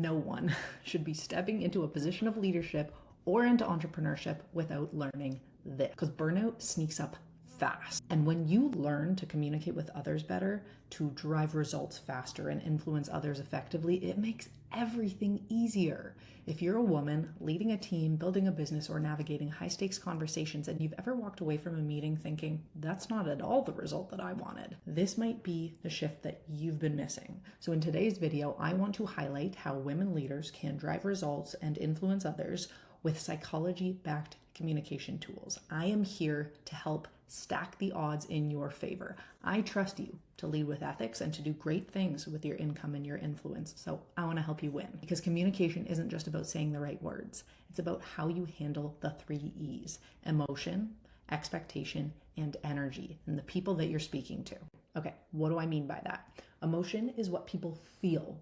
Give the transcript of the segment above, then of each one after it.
no one should be stepping into a position of leadership or into entrepreneurship without learning this, because burnout sneaks up fast. And when you learn to communicate with others better, to drive results faster and influence others effectively, it makes everything easier. If you're a woman leading a team, building a business, or navigating high stakes conversations, and you've ever walked away from a meeting thinking, that's not at all the result that I wanted, this might be the shift that you've been missing. So in today's video, I want to highlight how women leaders can drive results and influence others with psychology-backed communication tools. I am here to help stack the odds in your favor. I trust you to lead with ethics and to do great things with your income and your influence. So I want to help you win, because communication isn't just about saying the right words. It's about how you handle the 3 E's: emotion, expectation, and energy, and the people that you're speaking to. Okay, what do I mean by that? Emotion is what people feel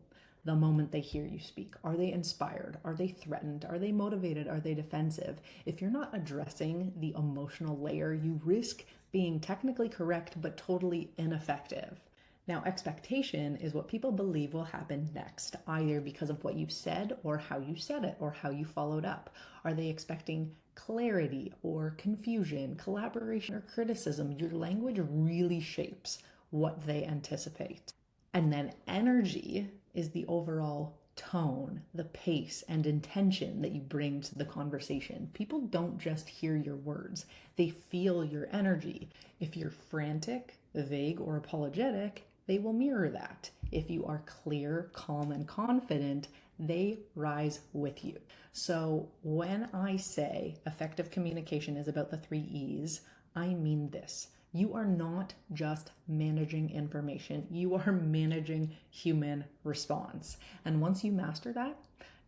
the moment they hear you speak. Are they inspired? Are they threatened? Are they motivated? Are they defensive? If you're not addressing the emotional layer, you risk being technically correct but totally ineffective. Now, expectation is what people believe will happen next, either because of what you've said or how you said it or how you followed up. Are they expecting clarity or confusion, collaboration or criticism? Your language really shapes what they anticipate. And then energy is the overall tone, the pace, and intention that you bring to the conversation. People don't just hear your words, they feel your energy. If you're frantic, vague, or apologetic, they will mirror that. If you are clear, calm, and confident, they rise with you. So when I say effective communication is about the 3 E's, I mean this. You are not just managing information, you are managing human response. And once you master that,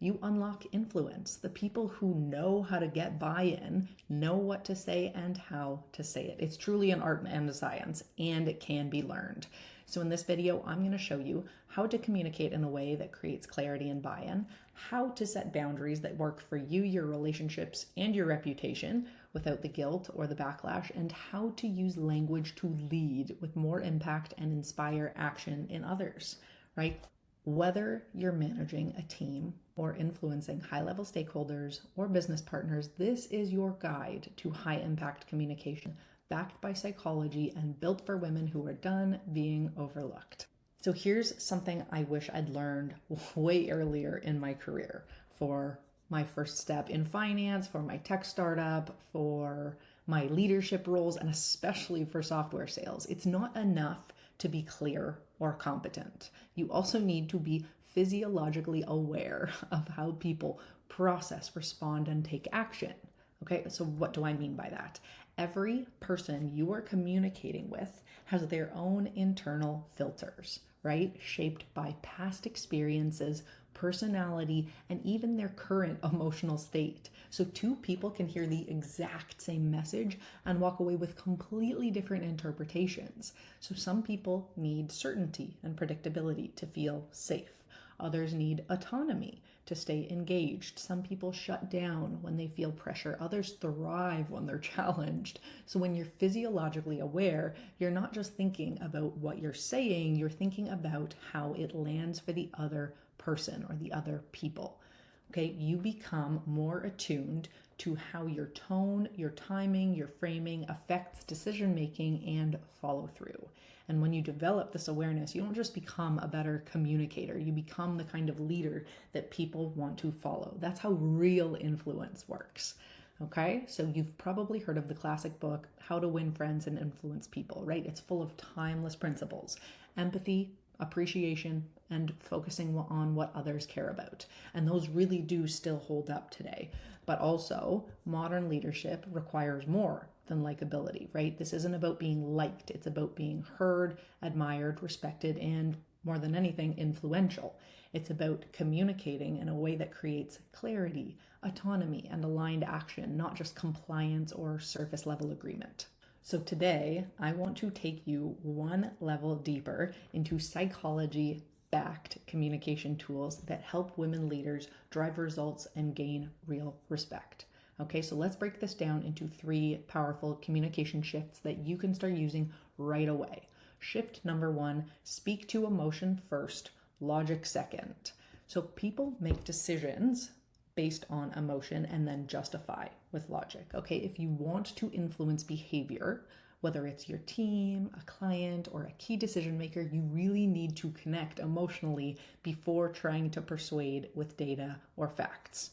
you unlock influence. The people who know how to get buy-in know what to say and how to say it. It's truly an art and a science, and it can be learned. So in this video, I'm going to show you how to communicate in a way that creates clarity and buy-in, how to set boundaries that work for you, your relationships, and your reputation without the guilt or the backlash, and how to use language to lead with more impact and inspire action in others, right? Whether you're managing a team or influencing high-level stakeholders or business partners, this is your guide to high-impact communication, backed by psychology and built for women who are done being overlooked. So here's something I wish I'd learned way earlier in my career. For my first step in finance, for my tech startup, for my leadership roles, and especially for software sales, it's not enough to be clear or competent. You also need to be physiologically aware of how people process, respond, and take action. Okay, so what do I mean by that? Every person you are communicating with has their own internal filters, right? Shaped by past experiences, personality, and even their current emotional state. So 2 people can hear the exact same message and walk away with completely different interpretations. So some people need certainty and predictability to feel safe. Others need autonomy to stay engaged. Some people shut down when they feel pressure. Others thrive when they're challenged. So when you're physiologically aware, you're not just thinking about what you're saying, you're thinking about how it lands for the other person or the other people. Okay, you become more attuned to how your tone, your timing, your framing affects decision making and follow through. And when you develop this awareness, you don't just become a better communicator, you become the kind of leader that people want to follow. That's how real influence works. Okay, so you've probably heard of the classic book, How to Win Friends and Influence People, right? It's full of timeless principles: empathy, appreciation, and focusing on what others care about. And those really do still hold up today. But also, modern leadership requires more than likability, right? This isn't about being liked. It's about being heard, admired, respected, and more than anything, influential. It's about communicating in a way that creates clarity, autonomy, and aligned action, not just compliance or surface level agreement. So today, I want to take you one level deeper into psychology-backed communication tools that help women leaders drive results and gain real respect. Okay, so let's break this down into 3 powerful communication shifts that you can start using right away. Shift number 1, speak to emotion first, logic second. So people make decisions based on emotion and then justify with logic. Okay, if you want to influence behavior, whether it's your team, a client, or a key decision maker, you really need to connect emotionally before trying to persuade with data or facts.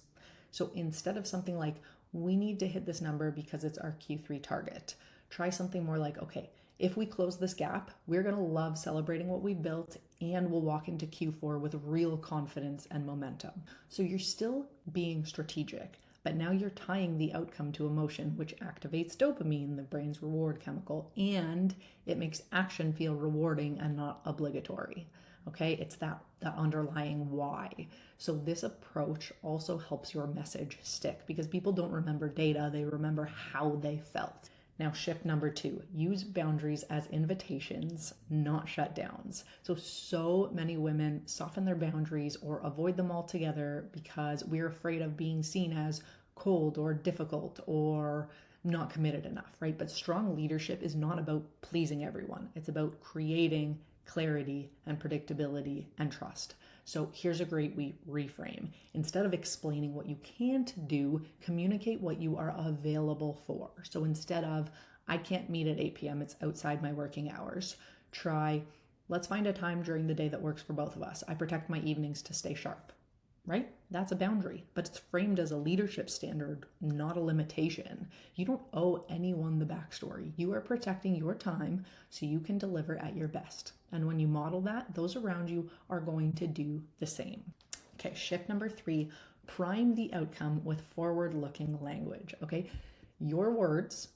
So instead of something like, we need to hit this number because it's our Q3 target, try something more like, okay, if we close this gap, we're going to love celebrating what we built and we'll walk into Q4 with real confidence and momentum. So you're still being strategic, but now you're tying the outcome to emotion, which activates dopamine, the brain's reward chemical, and it makes action feel rewarding and not obligatory. Okay, it's that underlying why. So this approach also helps your message stick because people don't remember data, they remember how they felt. Now, shift number 2, use boundaries as invitations, not shutdowns. So many women soften their boundaries or avoid them altogether because we're afraid of being seen as cold or difficult or not committed enough, right? But strong leadership is not about pleasing everyone. It's about creating clarity and predictability and trust. So here's a great reframe. Instead of explaining what you can't do, communicate what you are available for. So instead of, I can't meet at 8 p.m., it's outside my working hours, try, let's find a time during the day that works for both of us. I protect my evenings to stay sharp, right? That's a boundary, but it's framed as a leadership standard, not a limitation. You don't owe anyone the backstory. You are protecting your time so you can deliver at your best. And when you model that, those around you are going to do the same. Okay, shift number 3, prime the outcome with forward-looking language, okay? Your words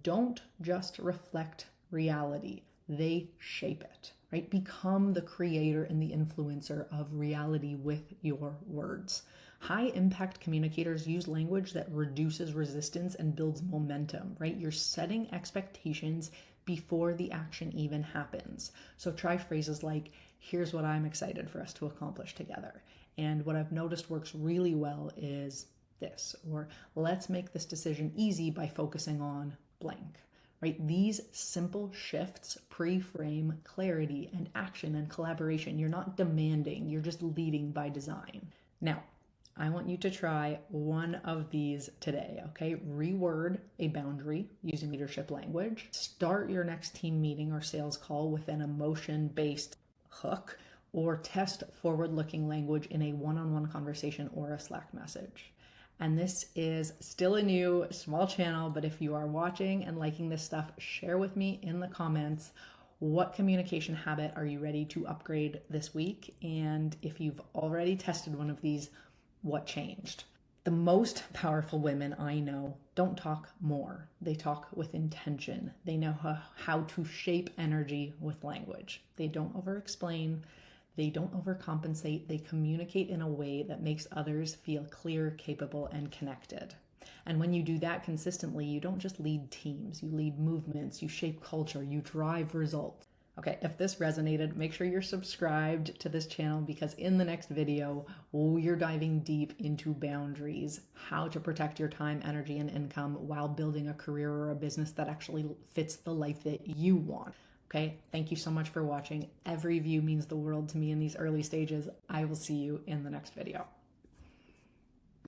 don't just reflect reality, they shape it, right? Become the creator and the influencer of reality with your words. High impact communicators use language that reduces resistance and builds momentum, right? You're setting expectations before the action even happens. So try phrases like, here's what I'm excited for us to accomplish together. And what I've noticed works really well is this, or let's make this decision easy by focusing on blank. Right? These simple shifts pre-frame clarity and action and collaboration. You're not demanding, you're just leading by design. Now, I want you to try one of these today, okay? Reword a boundary using leadership language. Start your next team meeting or sales call with an emotion-based hook, or test forward-looking language in a one-on-one conversation or a Slack message. And this is still a new small channel, but if you are watching and liking this stuff, share with me in the comments what communication habit are you ready to upgrade this week? And if you've already tested one of these, what changed? The most powerful women I know don't talk more. They talk with intention. They know how to shape energy with language. They don't over-explain. They don't overcompensate. They communicate in a way that makes others feel clear, capable, and connected. And when you do that consistently, you don't just lead teams, you lead movements, you shape culture, you drive results. Okay, if this resonated, make sure you're subscribed to this channel because in the next video, we're diving deep into boundaries, how to protect your time, energy, and income while building a career or a business that actually fits the life that you want. Okay, thank you so much for watching. Every view means the world to me in these early stages. I will see you in the next video.